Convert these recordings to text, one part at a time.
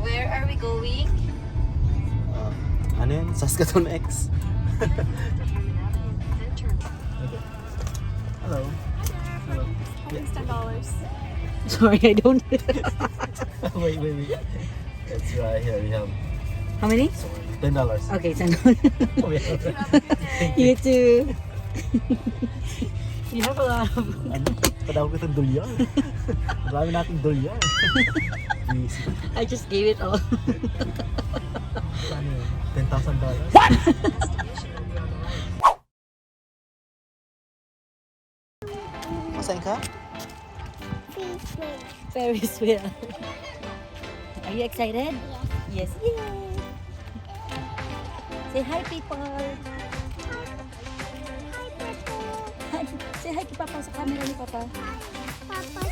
Where are we going? Ano yan? Saskatoon X. Hello. Hello. It's $10. Sorry, I don't. Wait. It's right here. We have How many? $10. Okay, $10. You too. You have a lot of... Ano? Padawag ko itong dolyar. Marami nating dolyar. I just gave it all. Ano yun? $10,000? What? Masayin ka? Ferris wheel. Are you excited? Yes. Yay! Say hi, people. Hi. Say hi to Papa sa camera ni Papa. Papa,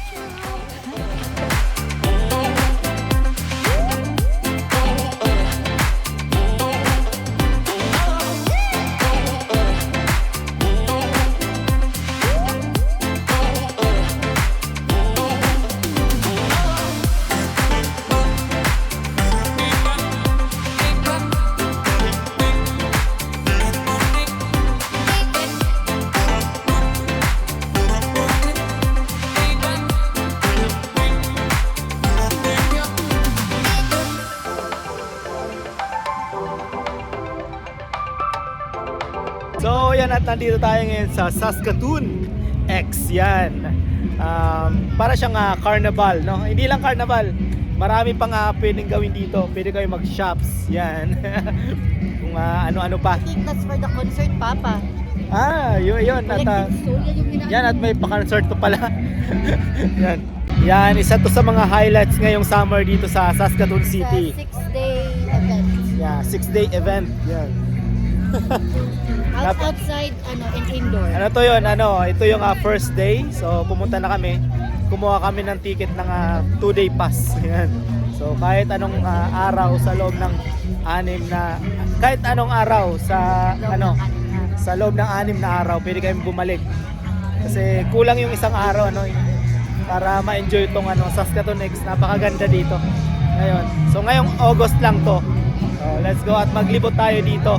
So yan, at nandito tayo ngayon sa Saskatoon X. Yan. Para siyang carnival, no? Hindi lang carnival. Marami pang pwedeng gawin dito. Pwede kayo mag-shops. Yan. Kung ano-ano pa. I think that's for the concert, Papa. Yun. At, yan, at may pa-concert to pala. Yan. Yan, isa to sa mga highlights ngayong summer dito sa Saskatoon City. It's a 6-day event. Yeah, 6-day event. Yan. Outside, and indoor. Ito yung first day. So pumunta na kami. Kumuha kami ng ticket ng 2-day pass. Yan. So kahit anong araw sa loob ng kahit anong araw sa sa loob ng 6 na araw pwede kayong bumalik. Kasi kulang yung isang araw para ma-enjoy itong Saskatoon X. Napakaganda dito. Ngayon. So ngayong August lang to. So, let's go at maglibot tayo dito.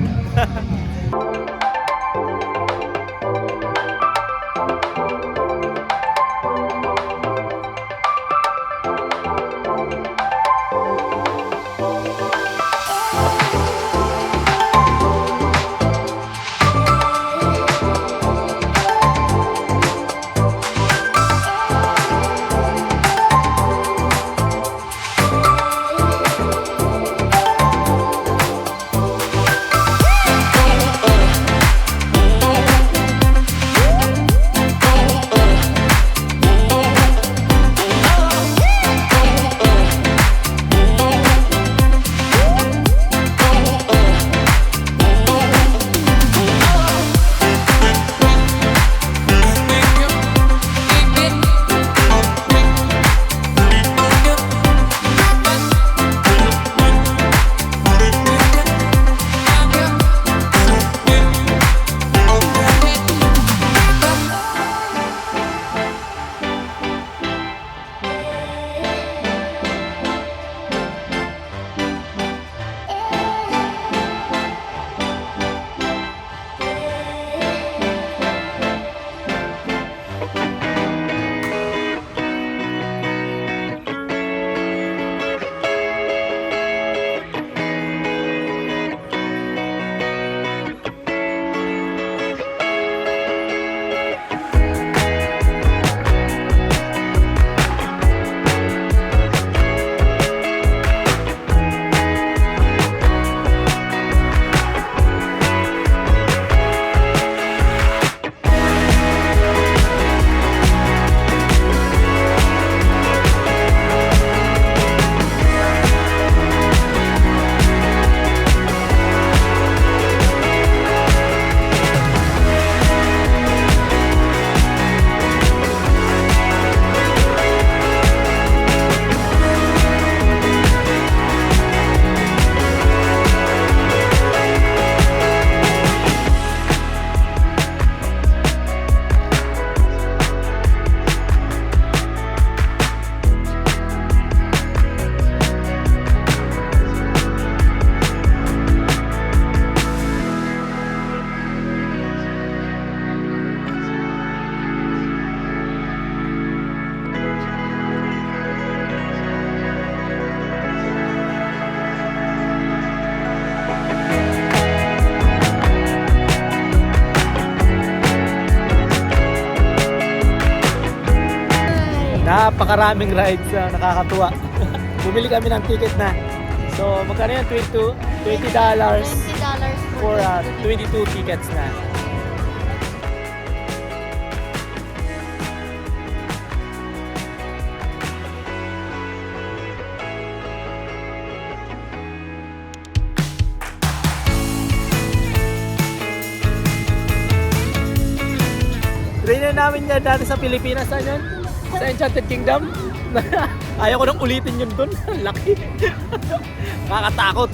napakaraming rides na nakakatuwa. Bumili kami ng ticket na. So, magkano yan? $20 $20 for 22 tickets na. Trainer namin yan dati sa Pilipinas. Saan yun? Sa Enchanted Kingdom. Ayaw ko nang ulitin yun dun. Laki. Nakakatakot.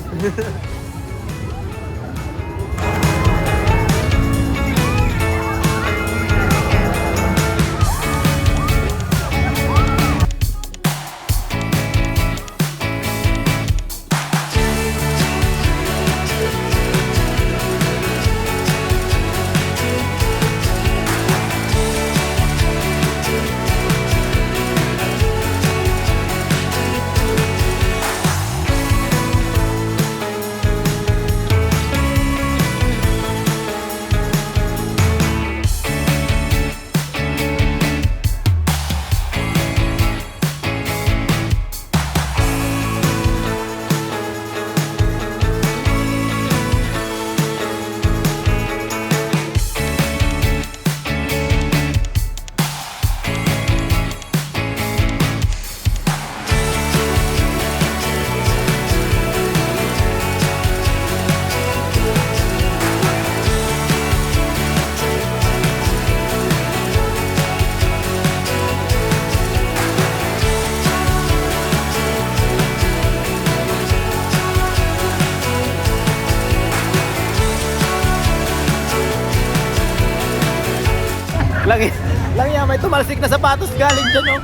Lang yan, may tumalsik na sapatos galing dyan, oh.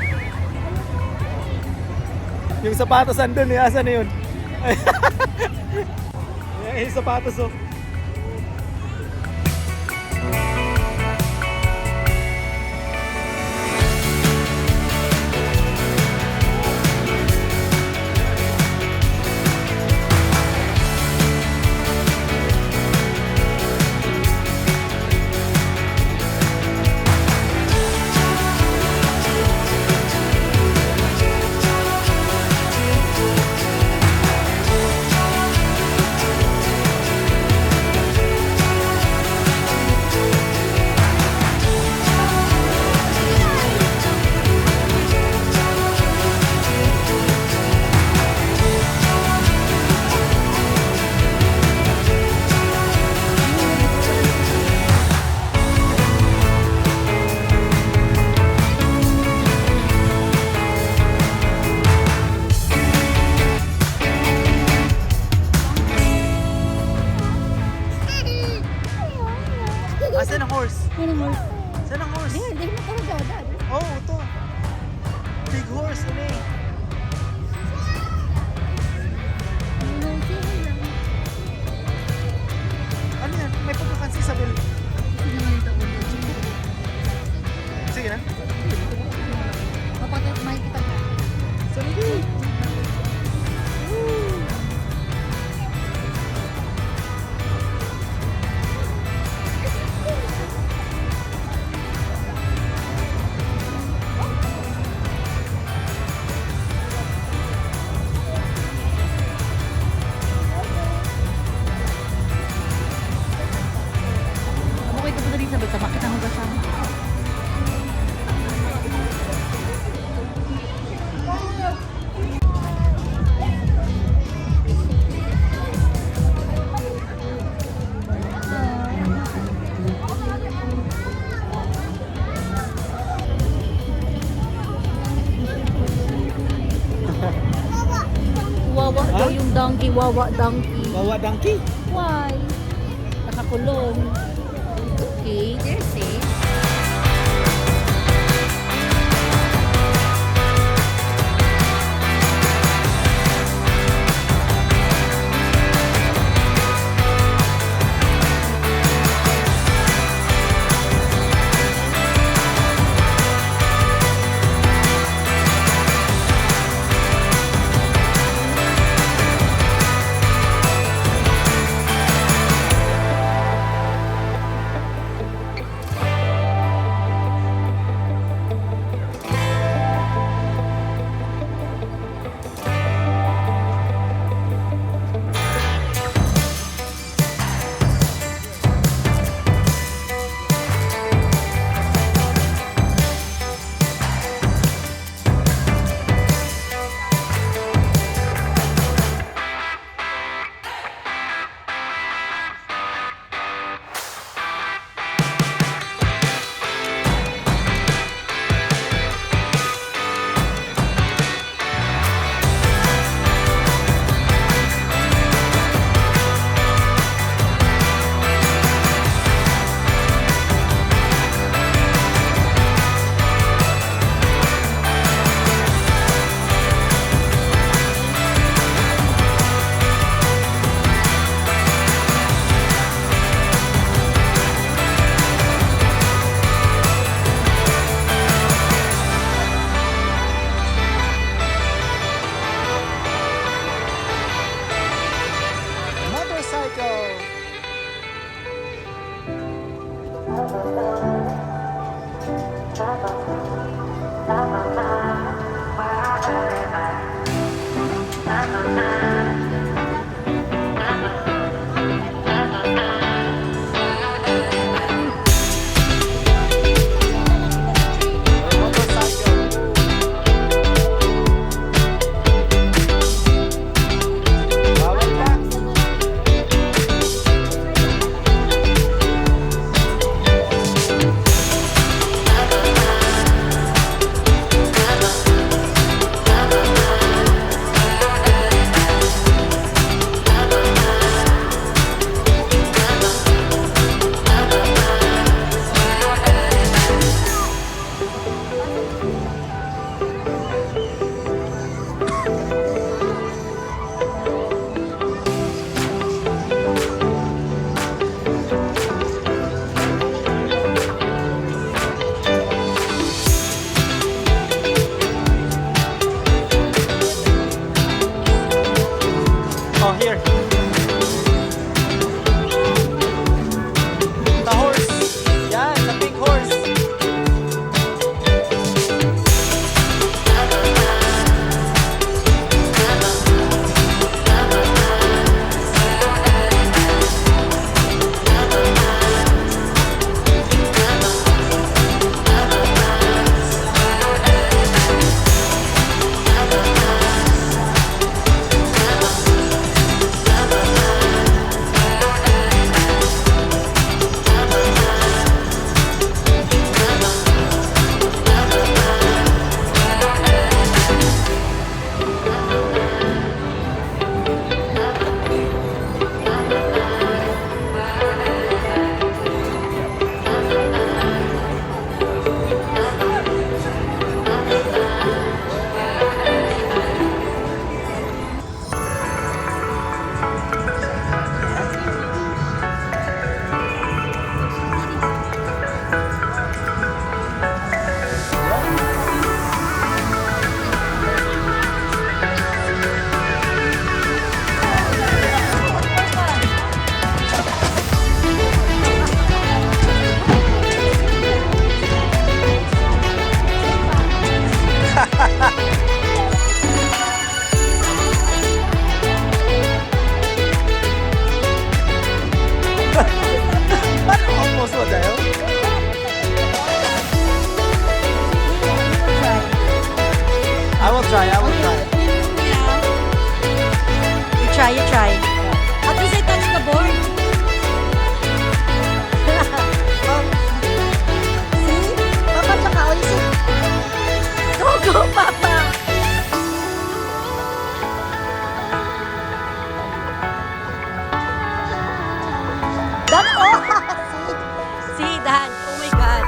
Yung sapatos andun, asan na yun? Yung sapatos, oh. Saan ang horse? Saan ang horse? Hindi mo talaga. Oh, ito. Big horse, ano eh. Ano yan? May pagkakansi sa Isabel. Sige na. Kapag makikita ka. Sige. Makita mo ba siya? Wawa daw yung donkey, wawa donkey. Wawa donkey? Why? Nakakulong. Okay, they're safe. try, you try. At least I touched the board. Oh. See? Papa, tsaka ulisin. Go, go, Papa! Dan, oh! See, Dan. Oh my God.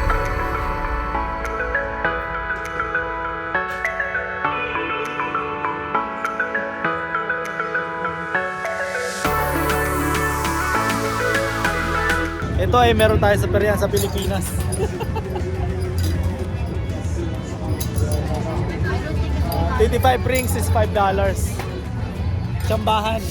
Ito ay meron tayo sa peryan sa Pilipinas. $25 rings is $5. Tsambahan.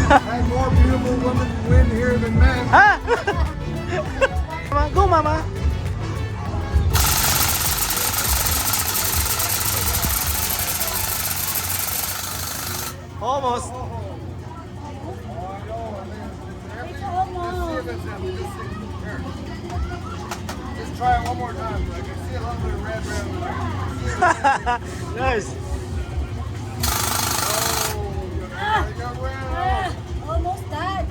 I had more beautiful women win here than men. Ha? Mama, go mama. Almost. Just try it one more time. I can see a little bit of red around there. Nice. You got red. Almost done.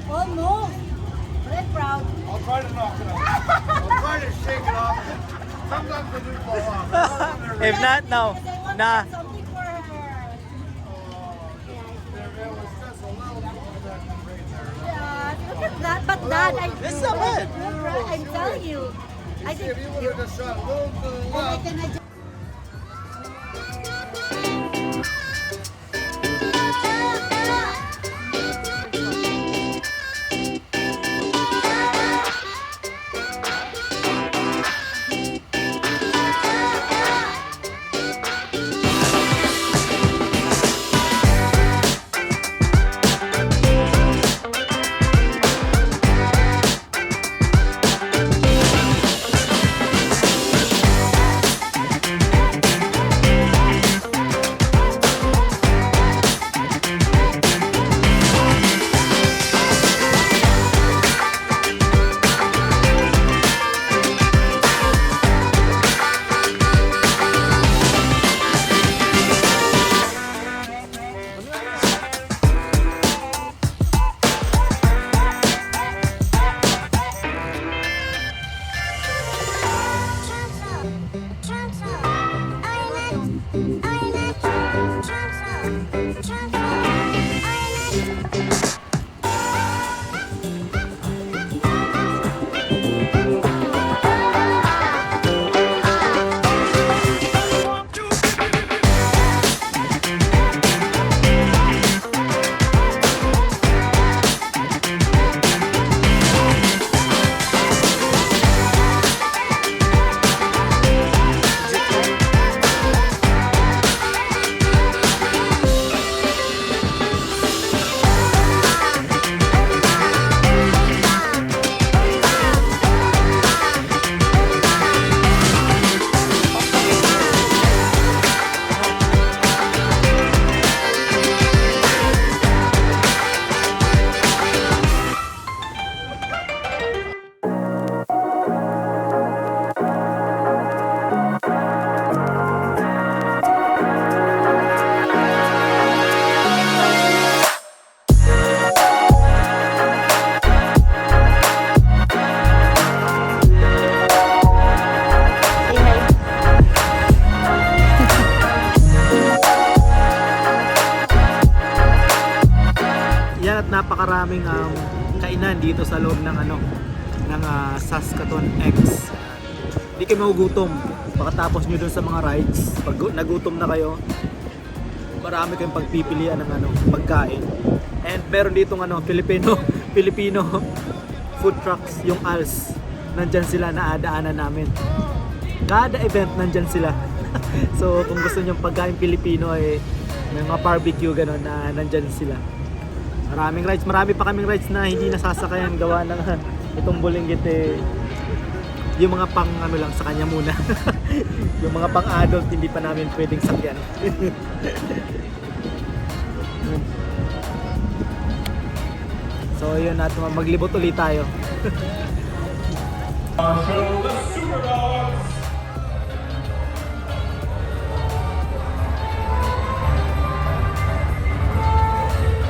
Almost. Very proud. I'll try to knock it off. I'll try to shake it off. Sometimes they do fall off. If not, no. Nah. Something for her. There was just a little bit of that right there. Yeah, look at that. But that, It's not bad. I'm telling you. I See, think if you would have just shot a little to the left. napakaraming kainan dito sa loob ng Saskatoon X. Hindi kayo magugutom pagkatapos nyo dun sa mga rides. Pag nagutom na kayo, marami kayong pagpipilian ng pagkain. And meron ditong Filipino food trucks, yung ALS. Nandyan sila, naadaanan namin. Kada event nandyan sila. So kung gusto nyo pagkain Pilipino ay may mga barbecue gano'n na nandyan sila. Maraming rides, marami pa kaming rides na hindi nasasakayan gawa ng itong Bulinggit yung mga pang ano lang sa kanya muna. Yung mga pang adult hindi pa namin pwedeng sakyan. So yun, at maglibot ulit tayo. Our show, the Super Dogs.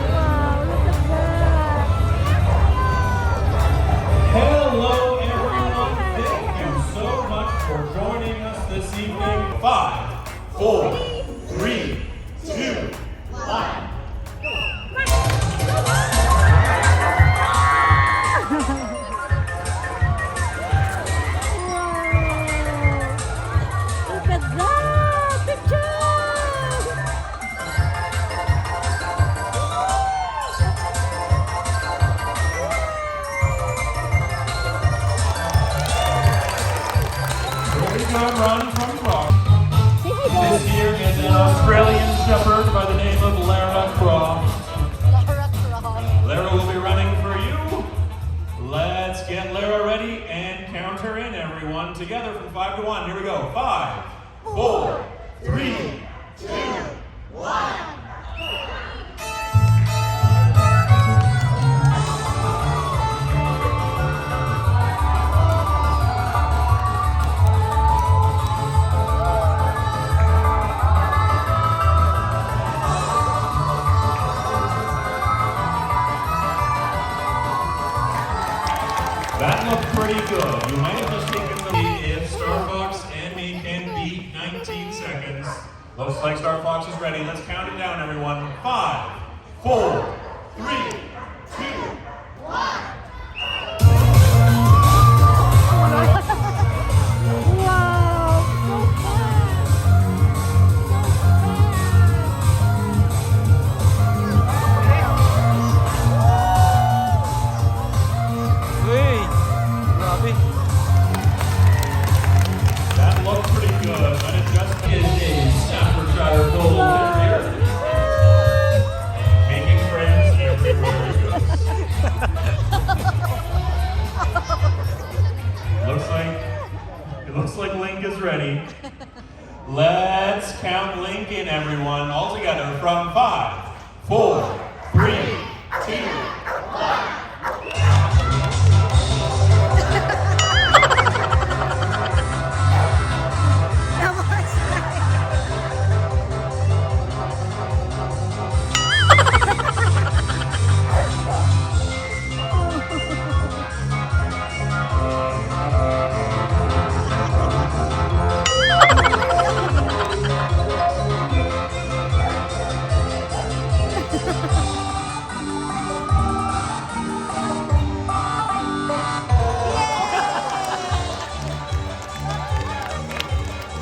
Wow, look at that. Hello, everyone. Thank you so much for joining us this evening. 5, 4, 3, 2, 1. Look at that picture. Here we go, run from Cross. Say hi, guys. This here is an Australian Shepherd by the name of Lara Croft. Lara will be running for you. Let's get Lara ready and count her in, everyone. Together from 5 to 1. Here we go. 5, 4, 3, 2, 1. That looked pretty good. You might have just taken the lead if Star Fox and me can beat 19 seconds. Looks like Star Fox is ready. Let's count it down, everyone. 5, 4, 3, 2, 1. Wow, so fast. Uy! Grabe. That looked pretty good, but it just is a Staffordshire Bull here. Making friends everywhere he goes. Looks like Link is ready. Let's count Link in, everyone, all together from 5, 4, 3, 2, 1.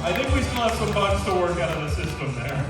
I think we still have some bugs to work out of the system there.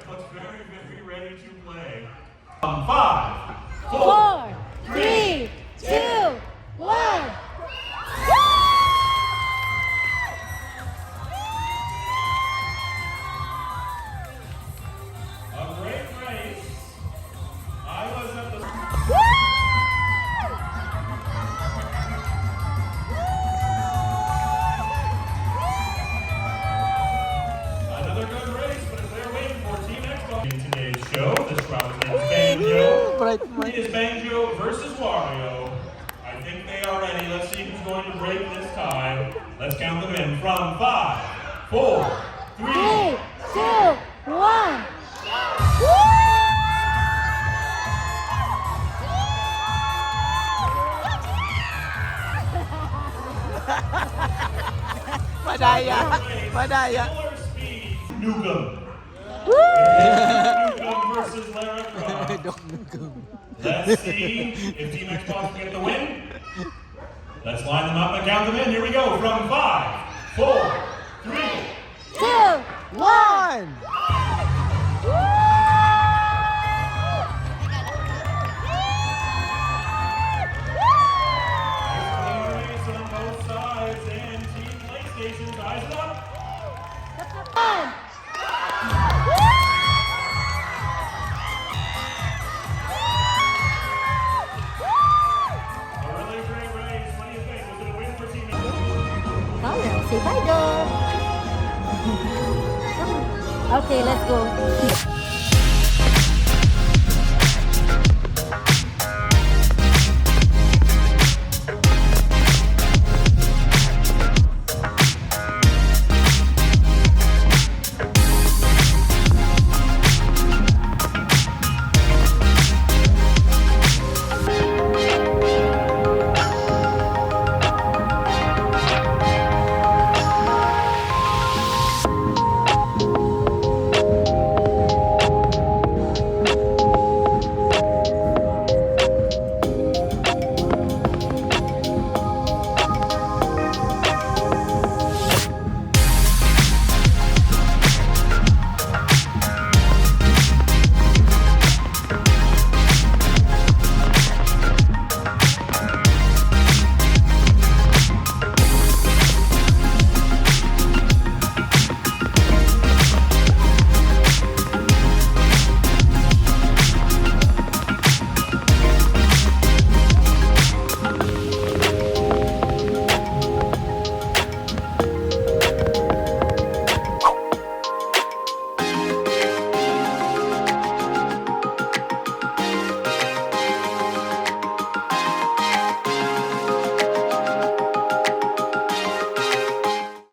Looks very, very ready to play. 5, 4. 4, 3, 2, 1. A great race. I was at the... Another good race, but they're waiting for Team today's show. This round is Banjo. Bright It is Banjo versus Wario. I think they are ready. Let's see who's going to break this tie. Let's count them in from 5, 4, 3. 3, 2, 1. Madaya! Madaya! Similar speed. Nugum. Nugum versus Lara Croft. Let's see if Team Xbox can get the win. Let's line them up and count them in. Here we go. From 5, 4, 3. 2, 1. Race on both sides and Team PlayStation ties it up. A really great race. What do you think? Was it a win for Team Say bye, dog. Okay, let's go.